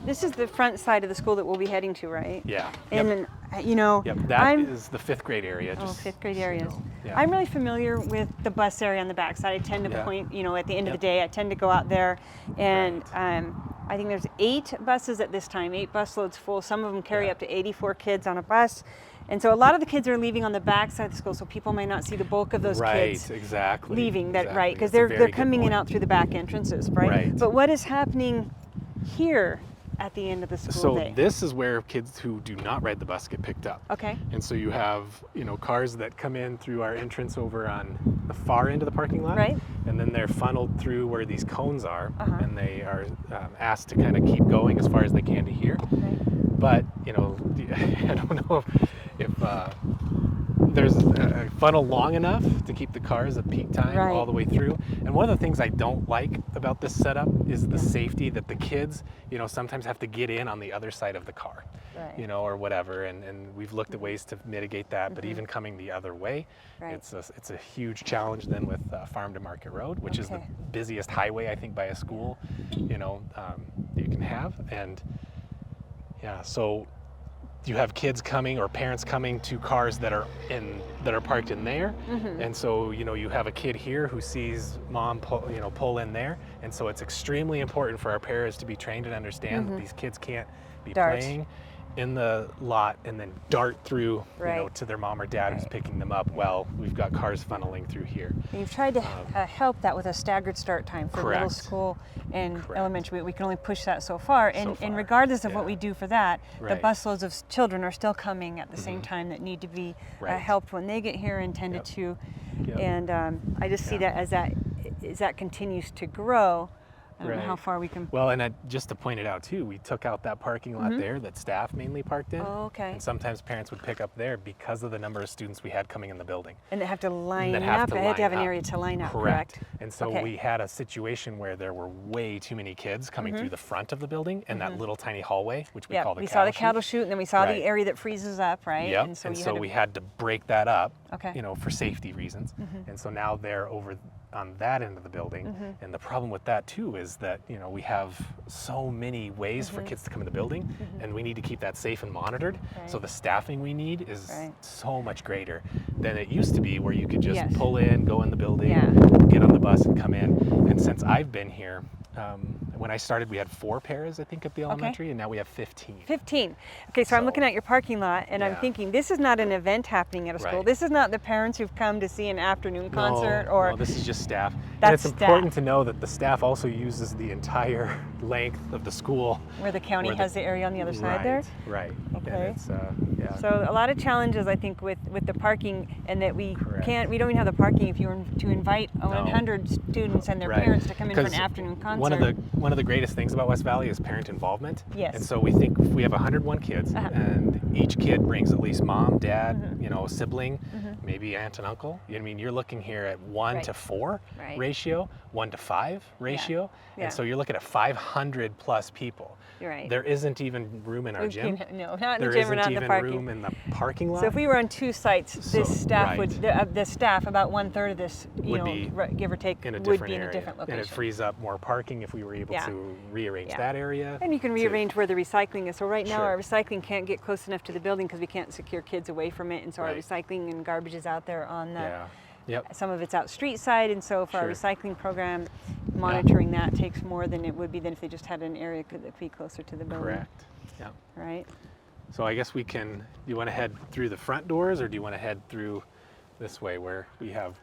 This is the front side of the school that we'll be heading to, right? Yeah. And then, you know, Yep, that is the 5th grade area. Oh, Just 5th grade so you areas. know. Yeah. I'm really familiar with the bus area on the back side. I tend to point, you know, at the end of the day, I tend to go out there, and I think there's 8 buses at this time, 8 bus loads full. Some of them carry up to 84 kids on a bus. And so a lot of the kids are leaving on the back side of the school, so people might not see the bulk of those kids leaving. Right, because they're coming in out through the back entrances, right? But what is happening here at the end of the school day? So this is where kids who do not ride the bus get picked up. Okay. And so you have, you know, cars that come in through our entrance over on the far end of the parking lot. Right. And then they're funneled through where these cones are, and they are asked to kind of keep going as far as they can to here. Right. But, you know, I don't know if there's a funnel long enough to keep the cars at peak time all the way through. And one of the things I don't like about this setup is the safety that the kids, you know, sometimes have to get in on the other side of the car, you know, or whatever. And we've looked at ways to mitigate that, but even coming the other way, it's a huge challenge then with Farm to Market Road, which is the busiest highway, I think, by a school, you know, you can have. And yeah, so you have kids coming or parents coming to cars that are parked in there, and so, you know, you have a kid here who sees mom pull in there, and so it's extremely important for our parents to be trained and understand that these kids can't be playing in the lot and then dart through, you know, to their mom or dad who's picking them up. Well, we've got cars funneling through here. And you've tried to help that with a staggered start time for middle school and elementary. We can only push that so far. And regardless of what we do for that, the busloads of children are still coming at the same time that need to be helped when they get here and tended to. And I just see that as that continues to grow, I don't know how far we can. Well, and just to point it out too, we took out that parking lot there that staff mainly parked in. Oh, okay. And sometimes parents would pick up there because of the number of students we had coming in the building. And they have to line up. They had to have an area to line up. Correct. And so we had a situation where there were way too many kids coming through the front of the building and that little tiny hallway, which we call the cattle chute. We saw the cattle chute, and then we saw the area that freezes up, right? Yep. And so we had to break that up, you know, for safety reasons. And so now they're over on that end of the building. And the problem with that too is that, you know, we have so many ways for kids to come in the building, and we need to keep that safe and monitored. So the staffing we need is so much greater than it used to be, where you could just pull in, go in the building, get on the bus and come in. And since I've been here, when I started, we had 4 pairs, I think, at the elementary, and now we have 15. 15. Okay, so I'm looking at your parking lot, and I'm thinking, this is not an event happening at a school. This is not the parents who've come to see an afternoon concert. No, this is just staff. And it's important to know that the staff also uses the entire length of the school. Where the county has the area on the other side there? Right. Okay. It's, So a lot of challenges, I think, with the parking, and that we don't even have the parking if you were to invite 100 students and their parents to come in for an afternoon concert. One of the greatest things about West Valley is parent involvement. Yes. And so we think if we have 101 kids, and each kid brings at least mom, dad, you know, a sibling, maybe aunt and uncle. I mean, you're looking here at 1 to 4 ratio, 1 to 5 ratio, and so you're looking at 500 plus people. You're right. There isn't even room in our gym. No, not in the gym or not in the parking. There isn't even room in the parking lot. So if we were on 2 sites, this staff would, the staff, about 1/3 of this, you know, give or take, would be in a different location. And it frees up more parking if we were able to rearrange that area. And you can rearrange where the recycling is. So right now our recycling can't get close enough to the building because we can't secure kids away from it. And so our recycling and garbage is out there on the, some of it's out street side. And so for our recycling program, monitoring that takes more than it would be than if they just had an area that could be closer to the building. Correct. Yeah. Right. So I guess we can, do you want to head through the front doors, or do you want to head through this way where we have...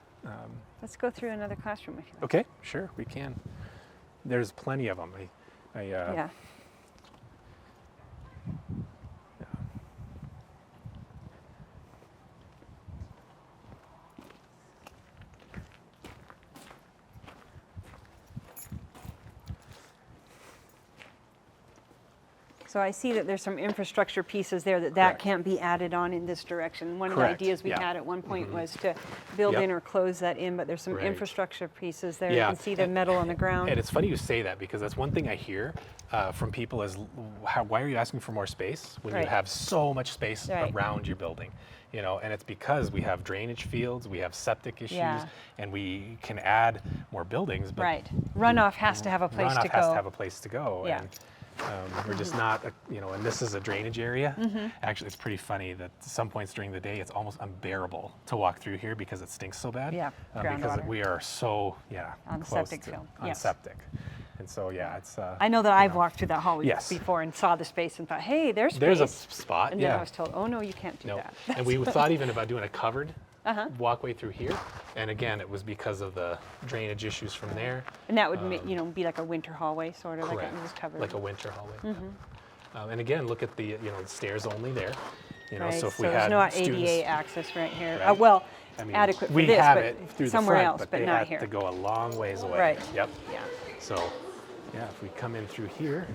Let's go through another classroom if you like. Okay, sure, we can. There's plenty of them. Yeah. So I see that there's some infrastructure pieces there that can't be added on in this direction. One of the ideas we had at one point was to build in or close that in, but there's some infrastructure pieces there. You can see the metal on the ground. And it's funny you say that, because that's one thing I hear from people is, why are you asking for more space when you have so much space around your building? You know, and it's because we have drainage fields, we have septic issues, and we can add more buildings. But runoff has to have a place to go. Runoff has to have a place to go. Yeah. We're just not, and this is a drainage area. Actually, it's pretty funny that at some points during the day, it's almost unbearable to walk through here because it stinks so bad. Yeah, because groundwater. we are so, On the close septic to, field, on yes. septic. And so, it's. I know that I've walked through that hallway Yes. before and saw the space and thought, hey, there's space. There's a spot, And then I was told, oh no, you can't do No. that. And we thought even about doing a covered walkway through here. And again, it was because of the drainage issues from there. And that would be like a winter hallway, sort of, Correct. like it was covered. Like a winter hallway. And again, look at the, the stairs only there. Right, So if we there's had no students, ADA access right here. Right. Adequate for we this, have but it through somewhere the front, else, but they not have here. to go a long ways away. Right. Yep. Yeah. So, if we come in through here,